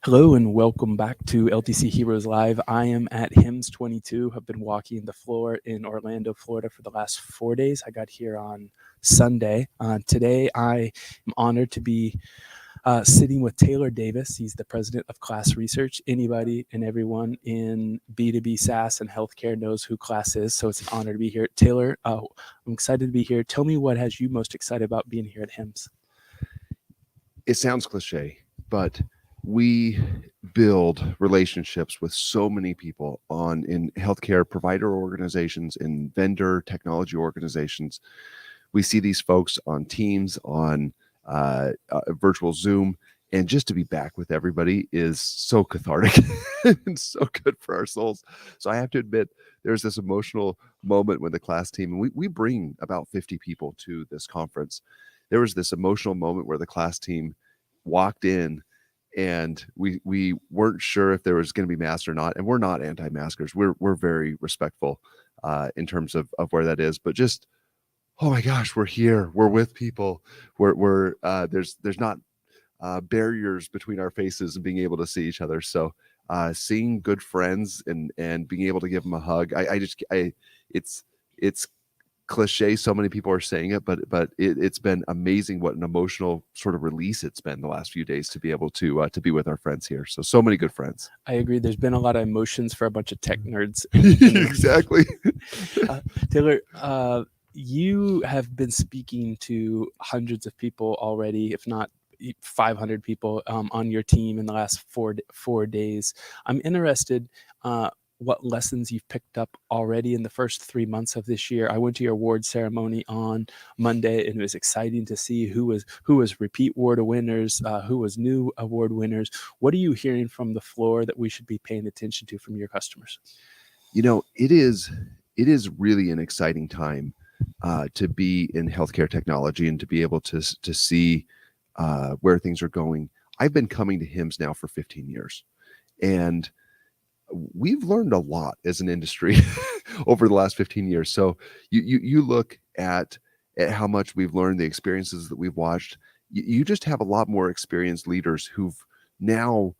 Hello and welcome back to LTC Heroes Live. I am at HIMSS 22. Have been walking the floor in Orlando, Florida for the last 4 days. I got here on Sunday. Today I am honored to be sitting with Taylor Davis. He's the president of KLAS Research. Anybody and everyone in B2B SaaS and healthcare knows who KLAS is, so it's an honor to be here. Taylor, I'm excited to be here. Tell me what has you most excited about being here at HIMSS. It sounds cliche, but we build relationships with so many people in healthcare provider organizations, in vendor technology organizations. We see these folks on Teams, on virtual Zoom, and just to be back with everybody is so cathartic and so good for our souls. So I have to admit, there's this emotional moment when the KLAS team, and we bring about 50 people to this conference. There was this emotional moment where the KLAS team walked in and we weren't sure if there was going to be masks or not. And we're not anti-maskers. We're very respectful in terms of where that is, but just, oh my gosh, we're here. We're with people. There's not barriers between our faces and being able to see each other. So seeing good friends and being able to give them a hug, it's cliche. So many people are saying it, but it's been amazing what an emotional sort of release it's been the last few days to be able to be with our friends here. So many good friends. I agree. There's been a lot of emotions for a bunch of tech nerds. Exactly. Taylor, you have been speaking to hundreds of people already, if not 500 people on your team in the last 4 days. I'm interested what lessons you've picked up already in the first 3 months of this year. I went to your award ceremony on Monday, and it was exciting to see who was repeat award winners, who was new award winners. What are you hearing from the floor that we should be paying attention to from your customers? You know, it is really an exciting time to be in healthcare technology and to be able to see where things are going. I've been coming to HIMSS now for 15 years, and we've learned a lot as an industry over the last 15 years. So you look at how much we've learned, the experiences that we've watched. You just have a lot more experienced leaders who've now,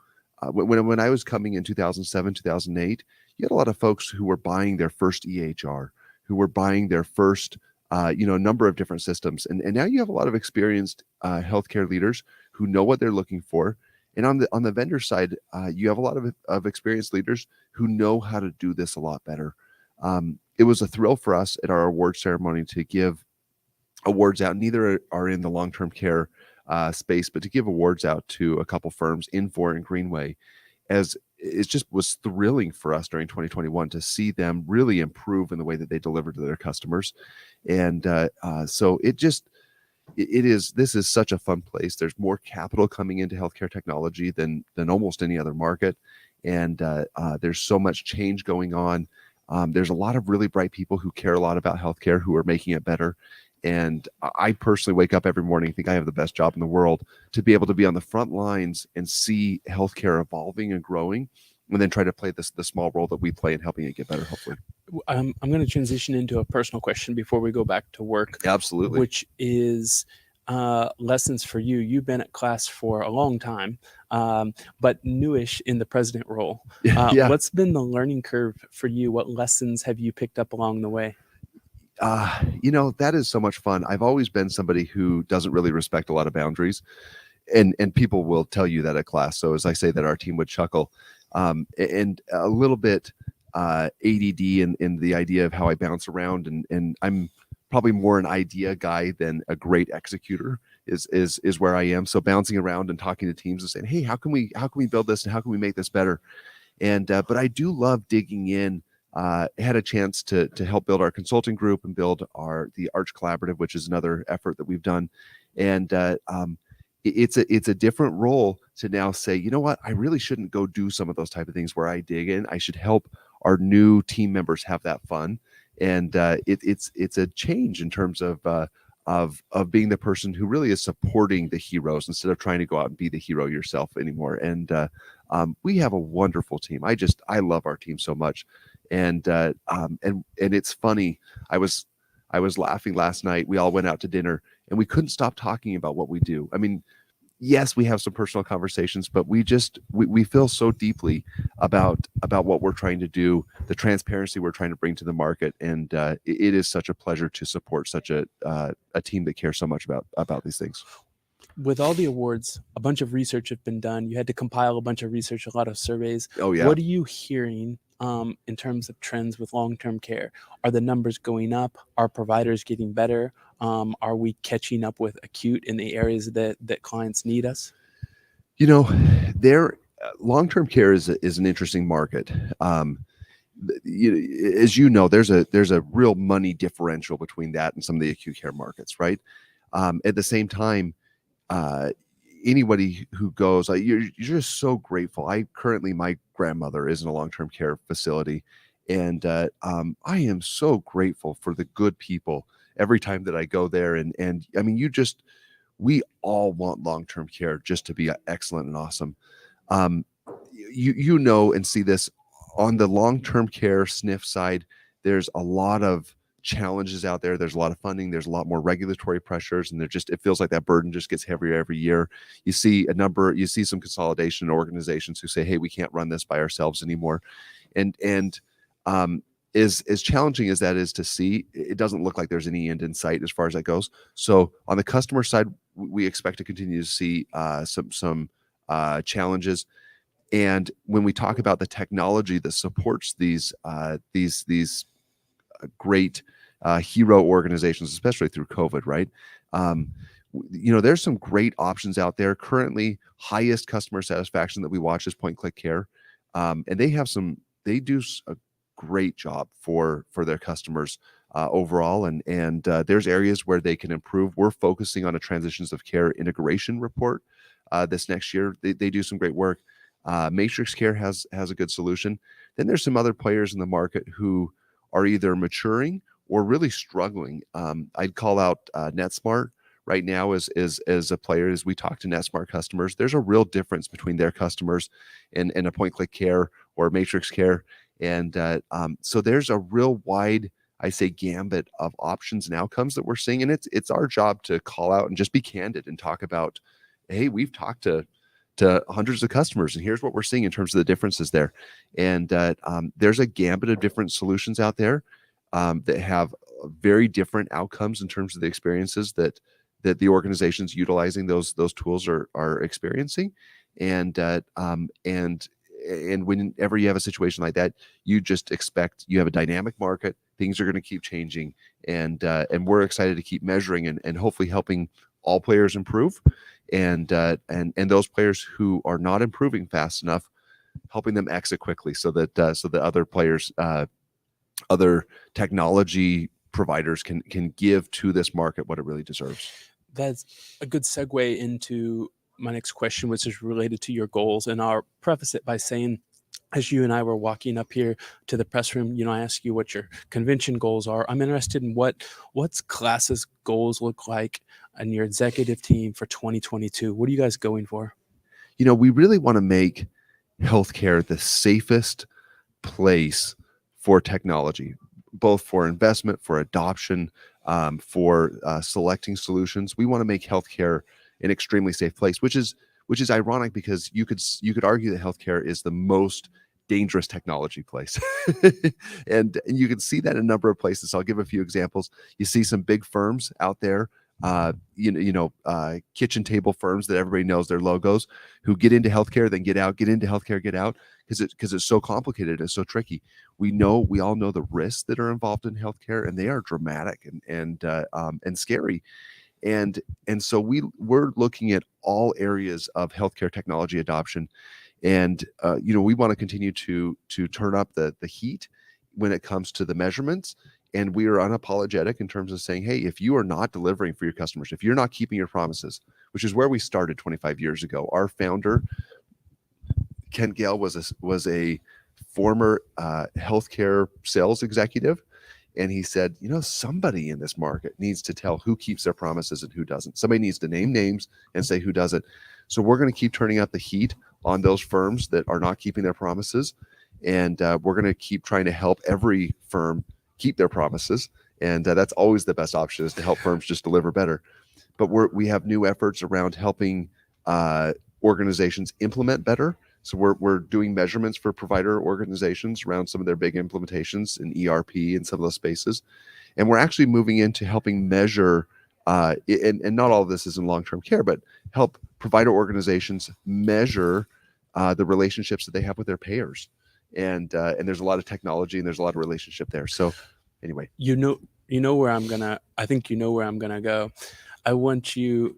when I was coming in 2007, 2008, you had a lot of folks who were buying their first EHR, who were buying their first, number of different systems. And now you have a lot of experienced healthcare leaders who know what they're looking for. And on the vendor side, you have a lot of experienced leaders who know how to do this a lot better. It was a thrill for us at our award ceremony to give awards out. Neither are in the long-term care space, but to give awards out to a couple firms, Infor and Greenway, as it just was thrilling for us during 2021 to see them really improve in the way that they deliver to their customers. And so this is such a fun place. There's more capital coming into healthcare technology than almost any other market. And there's so much change going on. There's a lot of really bright people who care a lot about healthcare, who are making it better. And I personally wake up every morning and think I have the best job in the world to be able to be on the front lines and see healthcare evolving and growing, and then try to play the small role that we play in helping it get better, hopefully. I'm going to transition into a personal question before we go back to work. Absolutely. Which is lessons for you. You've been at KLAS for a long time, but newish in the president role. Yeah. What's been the learning curve for you? What lessons have you picked up along the way? That is so much fun. I've always been somebody who doesn't really respect a lot of boundaries, and people will tell you that at KLAS. So as I say that, our team would chuckle, and a little bit ADD in the idea of how I bounce around, and I'm probably more an idea guy than a great executor is where I am. So bouncing around and talking to teams and saying, hey, how can we build this and how can we make this better? And but I do love digging in. Had a chance to help build our consulting group and build the Arch Collaborative, which is another effort that we've done. And it's a different role to now say, you know what, I really shouldn't go do some of those type of things where I dig in. I should help our new team members have that fun. And it's a change in terms of being the person who really is supporting the heroes instead of trying to go out and be the hero yourself anymore. And we have a wonderful team. I love our team so much. And it's funny. I was laughing last night. We all went out to dinner and we couldn't stop talking about what we do. I mean, yes, we have some personal conversations, but we feel so deeply about what we're trying to do, the transparency we're trying to bring to the market, and it is such a pleasure to support such a team that cares so much about these things. With all the awards, a bunch of research have been done. You had to compile a bunch of research, a lot of surveys. Oh yeah. What are you hearing in terms of trends with long-term care? Are the numbers going up? Are providers getting better? Are we catching up with acute in the areas that clients need us? You know, there long-term care is an interesting market. As you know, there's a real money differential between that and some of the acute care markets, right? At the same time, uh, anybody who goes, you're just so grateful. My grandmother is in a long-term care facility, and I am so grateful for the good people every time that I go there. And I mean, we all want long-term care just to be excellent and awesome. Um, you know and see this on the long-term care SNF side. There's a lot of challenges out there. There's a lot of funding. There's a lot more regulatory pressures, and it feels like that burden just gets heavier every year. You see some consolidation in organizations who say, "Hey, we can't run this by ourselves anymore," and as challenging as that is to see, it doesn't look like there's any end in sight as far as that goes. So on the customer side, we expect to continue to see some challenges. And when we talk about the technology that supports these great hero organizations, especially through COVID, right? There's some great options out there. Currently, highest customer satisfaction that we watch is Point Click Care, and they do a great job for their customers overall. And there's areas where they can improve. We're focusing on a transitions of care integration report this next year. They do some great work. Matrix Care has a good solution. Then there's some other players in the market who are either maturing or really struggling. I'd call out NetSmart right now as a player. As we talk to NetSmart customers, there's a real difference between their customers and a Point Click Care or Matrix Care. And so there's a real wide, I say, gambit of options and outcomes that we're seeing. And it's our job to call out and just be candid and talk about, hey, we've talked to hundreds of customers, and here's what we're seeing in terms of the differences there. And there's a gambit of different solutions out there that have very different outcomes in terms of the experiences that the organizations utilizing those tools are experiencing. And whenever you have a situation like that, you just expect you have a dynamic market. Things are going to keep changing, and we're excited to keep measuring and hopefully helping all players improve, and those players who are not improving fast enough, helping them exit quickly so that other players, other technology providers can give to this market what it really deserves. That's a good segue into my next question, which is related to your goals. And I'll preface it by saying, as you and I were walking up here to the press room, I asked you what your convention goals are. I'm interested in what's KLAS's goals look like and your executive team for 2022. What are you guys going for? We really want to make healthcare the safest place for technology, both for investment, for adoption, for selecting solutions. We want to make healthcare an extremely safe place, which is ironic because you could argue that healthcare is the most dangerous technology place. and you can see that in a number of places. I'll give a few examples. You see some big firms out there, kitchen table firms that everybody knows their logos, who get into healthcare, then get out, get into healthcare, get out, because it's so complicated and so tricky. We all know the risks that are involved in healthcare, and they are dramatic and scary. And so we're looking at all areas of healthcare technology adoption, and we want to continue to turn up the heat when it comes to the measurements. And we are unapologetic in terms of saying, hey, if you are not delivering for your customers, if you're not keeping your promises, which is where we started 25 years ago. Our founder, Kent Gale, was a former healthcare sales executive. And he said, somebody in this market needs to tell who keeps their promises and who doesn't. Somebody needs to name names and say who doesn't. So we're going to keep turning up the heat on those firms that are not keeping their promises. And we're going to keep trying to help every firm keep their promises. And that's always the best option, is to help firms just deliver better. But we have new efforts around helping organizations implement better. So we're doing measurements for provider organizations around some of their big implementations in ERP and some of those spaces. And we're actually moving into helping measure, and not all of this is in long-term care, but help provider organizations measure the relationships that they have with their payers. And there's a lot of technology and there's a lot of relationship there. So anyway, Where I'm gonna. I think you know where I'm gonna go. I want you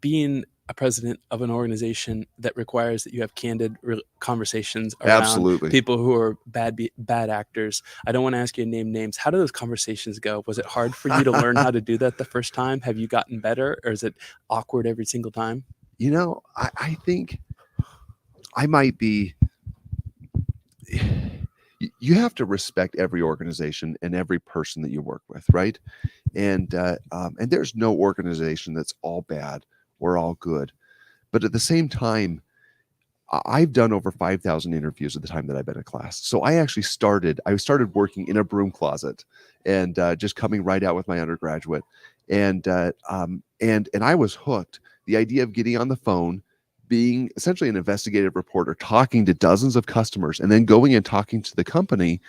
being a president of an organization that requires that you have candid conversations around absolutely. people who are bad actors. I don't want to ask you to name names. How do those conversations go? Was it hard for you to learn how to do that the first time? Have you gotten better, or is it awkward every single time? I think I might be. You have to respect every organization and every person that you work with, right? And there's no organization that's all bad or all good. But at the same time, I've done over 5,000 interviews at the time that I've been at KLAS. So I started working in a broom closet and just coming right out with my undergraduate. And I was hooked. The idea of getting on the phone, being essentially an investigative reporter, talking to dozens of customers, and then going and talking to the company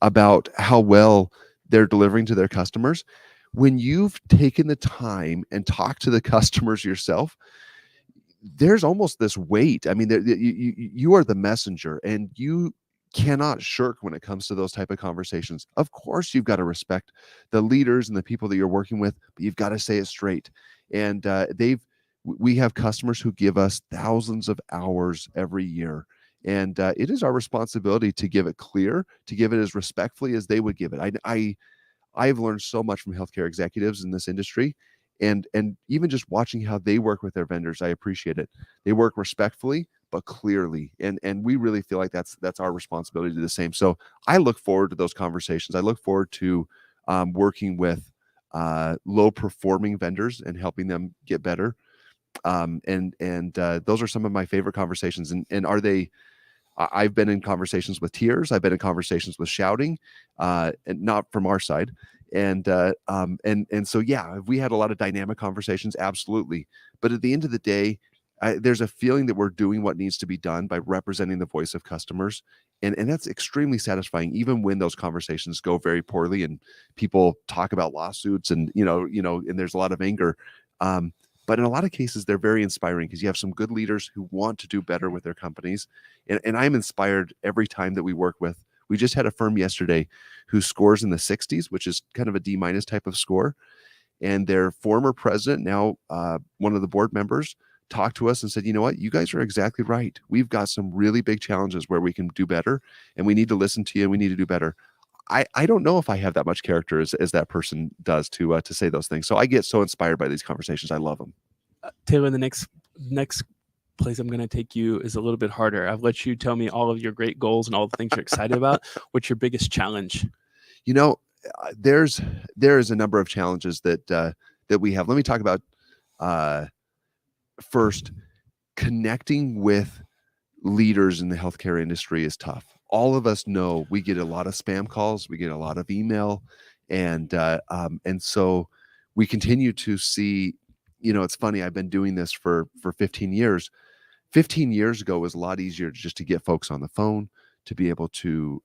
about how well they're delivering to their customers. When you've taken the time and talked to the customers yourself, there's almost this weight. I mean, you are the messenger, and you cannot shirk when it comes to those type of conversations. Of course, you've got to respect the leaders and the people that you're working with, but you've got to say it straight. And we have customers who give us thousands of hours every year. And it is our responsibility to give it clear, to give it as respectfully as they would give it. I've learned so much from healthcare executives in this industry, and even just watching how they work with their vendors, I appreciate it. They work respectfully but clearly, and we really feel like that's our responsibility to do the same. So I look forward to those conversations. I look forward to working with low performing vendors and helping them get better. Those are some of my favorite conversations. And are they? I've been in conversations with tears. I've been in conversations with shouting, and not from our side. And so, yeah, have we had a lot of dynamic conversations? Absolutely. But at the end of the day, there's a feeling that we're doing what needs to be done by representing the voice of customers. And that's extremely satisfying, even when those conversations go very poorly and people talk about lawsuits and, and there's a lot of anger. But in a lot of cases, they're very inspiring because you have some good leaders who want to do better with their companies. And I'm inspired every time that we work with. We just had a firm yesterday who scores in the 60s, which is kind of a D- type of score. And their former president, now one of the board members, talked to us and said, you know what, you guys are exactly right. We've got some really big challenges where we can do better, and we need to listen to you and we need to do better. I don't know if I have that much character as that person does to say those things. So I get so inspired by these conversations. I love them. Taylor, the next place I'm going to take you is a little bit harder. I've let you tell me all of your great goals and all the things you're excited about. What's your biggest challenge? There is a number of challenges that we have. Let me talk about first. Connecting with leaders in the healthcare industry is tough. All of us know we get a lot of spam calls, we get a lot of email, and so we continue to see. It's funny. I've been doing this for 15 years. 15 years ago was a lot easier just to get folks on the phone, to be able to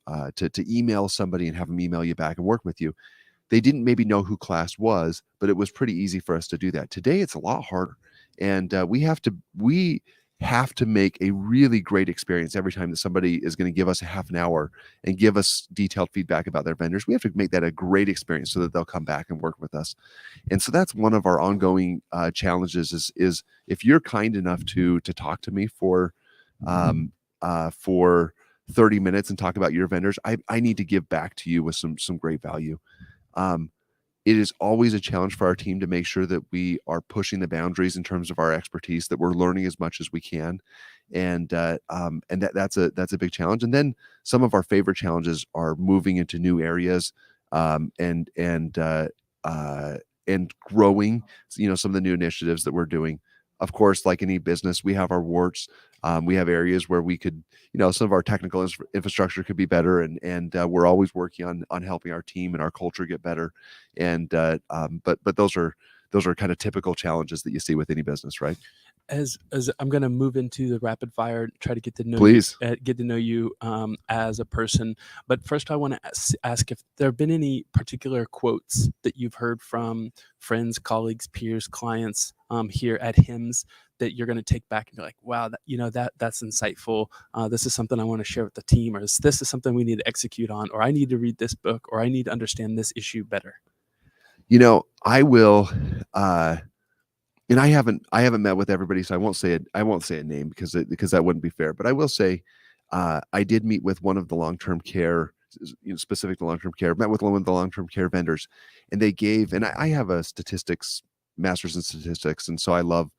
email somebody and have them email you back and work with you. They didn't maybe know who KLAS was, but it was pretty easy for us to do that. Today, it's a lot harder, and we have to make a really great experience every time that somebody is going to give us a half an hour and give us detailed feedback about their vendors. We have to make that a great experience so that they'll come back and work with us. And so that's one of our ongoing challenges is if you're kind enough to talk to me for 30 minutes and talk about your vendors, I need to give back to you with some great value. It is always a challenge for our team to make sure that we are pushing the boundaries in terms of our expertise, that we're learning as much as we can. And that's a big challenge. And then some of our favorite challenges are moving into new areas, and growing, some of the new initiatives that we're doing. Of course, like any business, we have our warts. We have areas where we could, some of our technical infrastructure could be better, and we're always working on helping our team and our culture get better. And but those are kind of typical challenges that you see with any business, right? as I'm going to move into the rapid fire, try to get to know Please. you as a person. But first, I want to ask if there have been any particular quotes that you've heard from friends, colleagues, peers, clients here at HIMSS that you're going to take back and be like, wow, that's insightful. This is something I want to share with the team, or this is something we need to execute on, or I need to read this book, or I need to understand this issue better. I will. And I haven't met with everybody, so I won't say a name because that wouldn't be fair. But I will say, I did meet with one of the long-term care, specific to long-term care. Met with one of the long-term care vendors, and they gave. And I have a master's in statistics, and so I love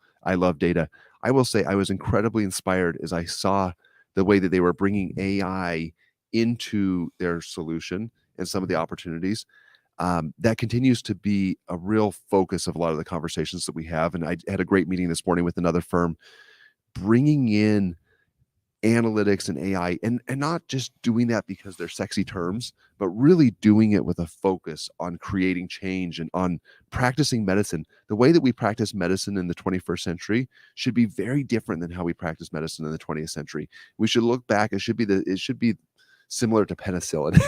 data. I will say I was incredibly inspired as I saw the way that they were bringing AI into their solution and some of the opportunities. That continues to be a real focus of a lot of the conversations that we have. And I had a great meeting this morning with another firm, bringing in analytics and AI, and not just doing that because they're sexy terms, but really doing it with a focus on creating change and on practicing medicine. The way that we practice medicine in the 21st century should be very different than how we practice medicine in the 20th century. We should look back. It should be similar to penicillin.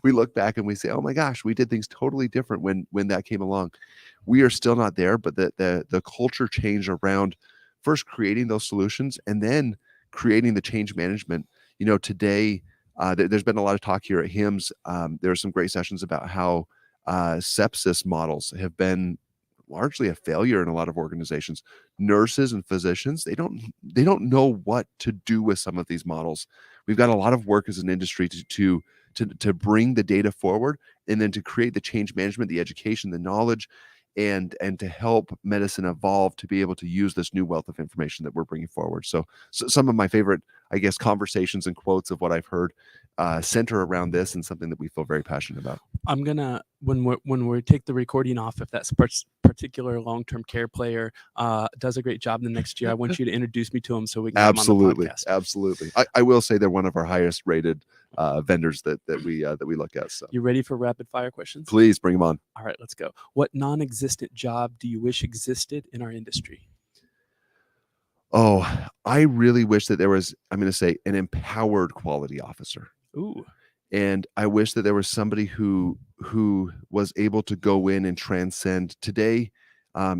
We look back and we say, oh my gosh, we did things totally different when that came along. We are still not there, but the culture change around first creating those solutions and then creating the change management. Today, there's been a lot of talk here at HIMSS. There are some great sessions about how sepsis models have been largely a failure in a lot of organizations. Nurses and physicians, they don't know what to do with some of these models. We've got a lot of work as an industry to bring the data forward, and then to create the change management, the education, the knowledge, and to help medicine evolve to be able to use this new wealth of information that we're bringing forward. So some of my favorite, I guess, conversations and quotes of what I've heard center around this, and something that we feel very passionate about. I'm gonna when we take the recording off, if that particular long-term care player does a great job in the next year, I want you to introduce me to him so we can have him on the podcast. Absolutely. I will say they're one of our highest rated vendors that we look at. So you ready for rapid fire questions? Please bring them on. All right, let's go. What non-existent job do you wish existed in our industry? Oh, I really wish that there was, I'm going to say, an empowered quality officer. Ooh. And I wish that there was somebody who was able to go in and transcend. Today,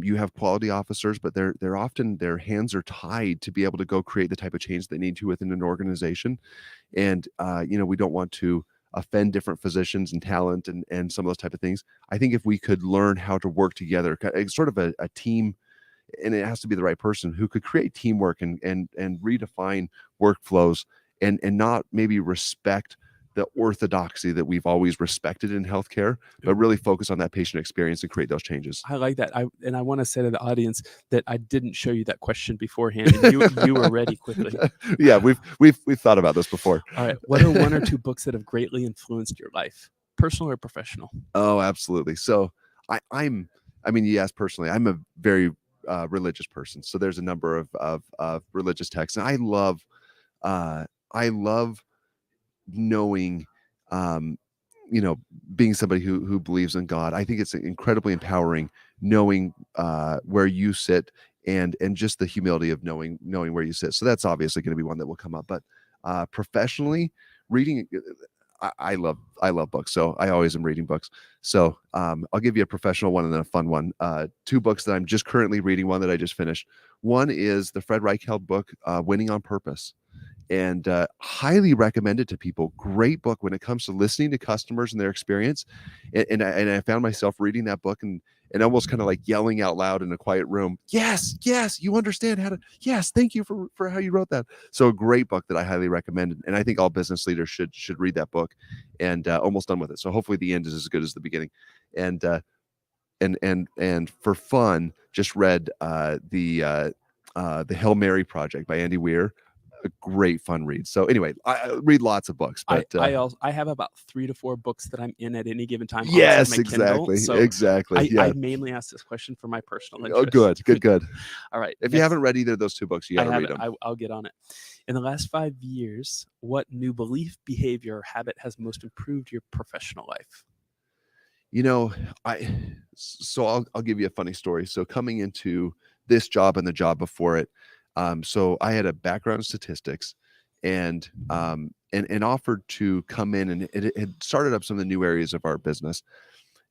you have quality officers, but they're often, their hands are tied to be able to go create the type of change they need to within an organization. And we don't want to offend different physicians and talent and some of those type of things. I think if we could learn how to work together, sort of a team, and it has to be the right person who could create teamwork and redefine workflows, and not maybe respect the orthodoxy that we've always respected in healthcare, but really focus on that patient experience and create those changes. I like that. I want to say to the audience that I didn't show you that question beforehand, and you were ready quickly. Yeah, we've thought about this before. All right. What are one or two books that have greatly influenced your life, personal or professional? Oh, absolutely. So you asked personally, I'm a very religious person. So there's a number of religious texts, and I love knowing, being somebody who believes in God. I think it's incredibly empowering knowing where you sit, and just the humility of knowing where you sit. So that's obviously going to be one that will come up. But professionally, reading, I love books, so I always am reading books. So I'll give you a professional one and then a fun one. Two books that I'm just currently reading, one that I just finished. One is the Fred Reichheld book, Winning on Purpose, and highly recommended to people. Great book when it comes to listening to customers and their experience. And I found myself reading that book and almost kind of like yelling out loud in a quiet room, yes, you understand how to, yes, thank you for how you wrote that. So a great book that I highly recommend, and I think all business leaders should read that book. And almost done with it, so hopefully the end is as good as the beginning. And for fun, just read the Hail Mary Project by Andy Weir. A great fun read. So anyway, I read lots of books, but I have about 3 to 4 books that I'm in at any given time. Yes, exactly. So exactly. I mainly ask this question for my personal Oh, interest. good. All right. If you haven't read either of those two books, you got to read them. I'll get on it. In the last 5 years, what new belief, behavior, or habit has most improved your professional life? I'll give you a funny story. So coming into this job and the job before it. So I had a background in statistics, and offered to come in, and it had started up some of the new areas of our business,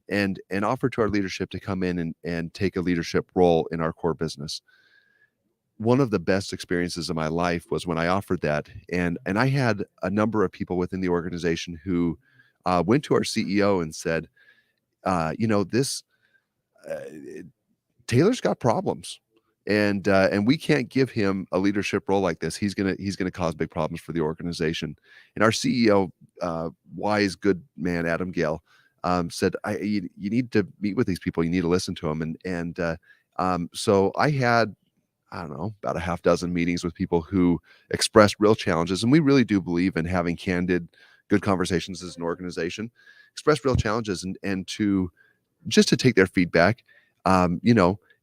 and offered to our leadership to come in and take a leadership role in our core business. One of the best experiences of my life was when I offered that, and I had a number of people within the organization who went to our CEO and said, this uh, Taylor's got problems, and we can't give him a leadership role like this. He's gonna cause big problems for the organization. And our CEO, wise good man Adam Gale, said, you need to meet with these people. You need to listen to them. So I had, I don't know, about a half dozen meetings with people who expressed real challenges, and we really do believe in having candid, good conversations as an organization. Express real challenges, and to just to take their feedback.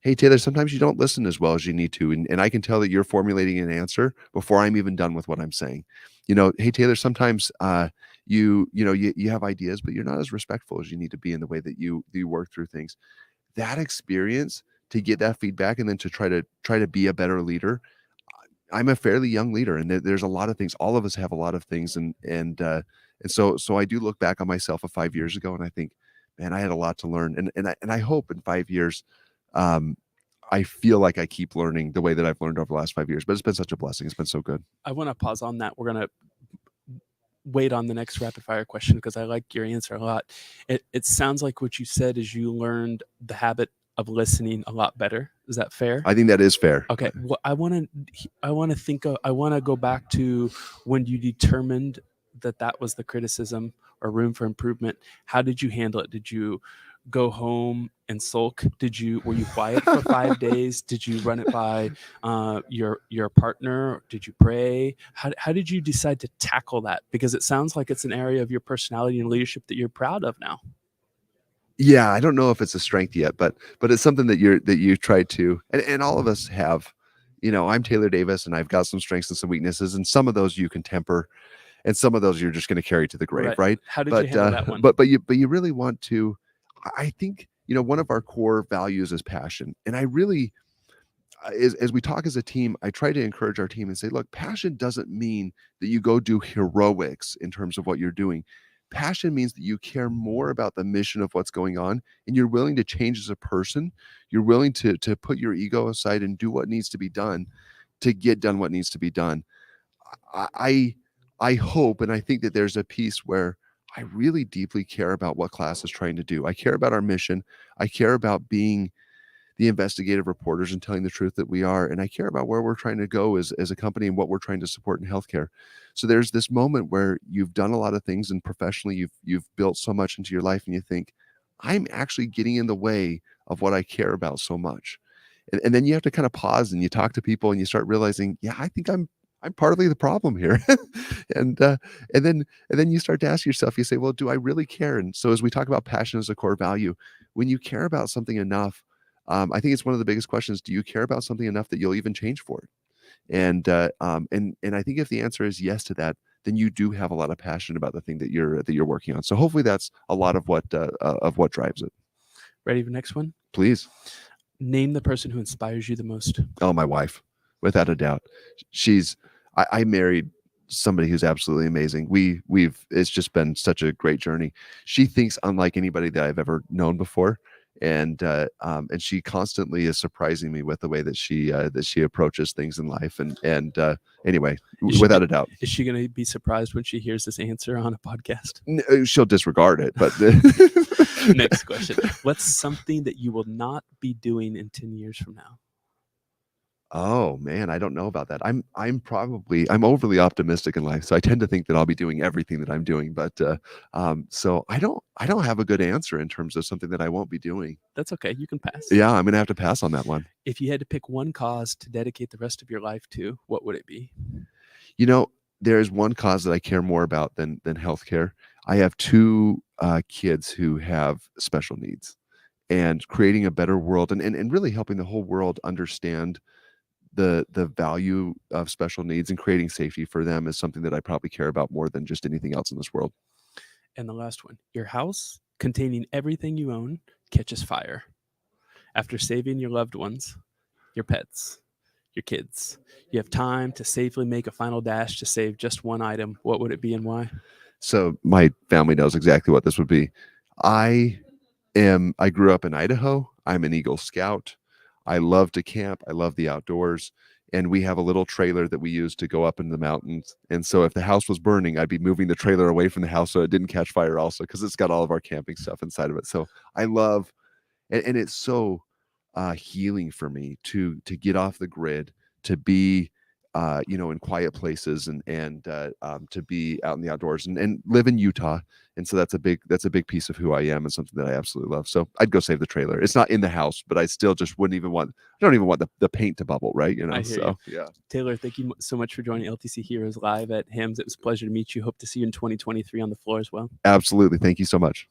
Hey Taylor, sometimes you don't listen as well as you need to, and I can tell that you're formulating an answer before I'm even done with what I'm saying. Hey Taylor, sometimes you have ideas, but you're not as respectful as you need to be in the way that you work through things. That experience, to get that feedback and then to try to be a better leader. I'm a fairly young leader, and there's a lot of things. All of us have a lot of things, and so I do look back on myself of 5 years ago, and I think, man, I had a lot to learn, and I hope in 5 years, I feel like I keep learning the way that I've learned over the last 5 years. But it's been such a blessing. It's been so good. I want to pause on that. We're going to wait on the next rapid fire question because I like your answer a lot. It sounds like what you said is you learned the habit of listening a lot better. Is that fair? I think that is fair. Okay. Well, I want to go back to when you determined that was the criticism or room for improvement. How did you handle it? Did you go home and sulk? Were you quiet for 5 days? Did you run it by your partner? Did you pray? How did you decide to tackle that? Because it sounds like it's an area of your personality and leadership that you're proud of now. Yeah, I don't know if it's a strength yet, but it's something that you try to, and all of us have. I'm Taylor Davis, and I've got some strengths and some weaknesses, and some of those you can temper, and some of those you're just going to carry to the grave, right? How did you handle that one? But you really want to. I think one of our core values is passion, and I really, as we talk as a team, I try to encourage our team and say, look, passion doesn't mean that you go do heroics in terms of what you're doing. Passion means that you care more about the mission of what's going on, and you're willing to change as a person. You're willing to put your ego aside and do what needs to be done to get done what needs to be done. I hope, and I think that there's a piece where I really deeply care about what KLAS is trying to do. I care about our mission. I care about being the investigative reporters and telling the truth that we are. And I care about where we're trying to go as a company and what we're trying to support in healthcare. So there's this moment where you've done a lot of things, and professionally you've built so much into your life, and you think, I'm actually getting in the way of what I care about so much. And then you have to kind of pause and you talk to people and you start realizing, yeah, I think I'm partly the problem here. and then you start to ask yourself, you say, well, do I really care? And so as we talk about passion as a core value, when you care about something enough, I think it's one of the biggest questions. Do you care about something enough that you'll even change for it? And I think if the answer is yes to that, then you do have a lot of passion about the thing that you're working on. So hopefully that's a lot of what drives it. Ready for the next one? Please. Name the person who inspires you the most. Oh, my wife, without a doubt. I married somebody who's absolutely amazing. It's just been such a great journey. She thinks unlike anybody that I've ever known before. And she constantly is surprising me with the way that she approaches things in life. And anyway, without a doubt. Is she going to be surprised when she hears this answer on a podcast? She'll disregard it. But next question: what's something that you will not be doing in 10 years from now? Oh man, I don't know about that. I'm overly optimistic in life, so I tend to think that I'll be doing everything that I'm doing. But so I don't have a good answer in terms of something that I won't be doing. That's okay. You can pass. Yeah, I'm gonna have to pass on that one. If you had to pick one cause to dedicate the rest of your life to, what would it be? There's one cause that I care more about than healthcare. I have two kids who have special needs, and creating a better world and really helping the whole world understand the value of special needs and creating safety for them is something that I probably care about more than just anything else in this world. And the last one: your house containing everything you own catches fire. After saving your loved ones, your pets, your kids. You have time to safely make a final dash to save just one item. What would it be and why? So my family knows exactly what this would be. I grew up in Idaho. I'm an Eagle Scout. I love to camp. I love the outdoors. And we have a little trailer that we use to go up in the mountains. And so if the house was burning, I'd be moving the trailer away from the house so it didn't catch fire also, because it's got all of our camping stuff inside of it. So I love, and it's so healing for me to get off the grid, to be in quiet places, and to be out in the outdoors, and live in Utah. And so that's a big piece of who I am, and something that I absolutely love. So I'd go save the trailer. It's not in the house, but I still just I don't even want the paint to bubble, right? I hear you. Yeah. Taylor, thank you so much for joining LTC Heroes live at HIMSS. It was a pleasure to meet you. Hope to see you in 2023 on the floor as well. Absolutely. Thank you so much.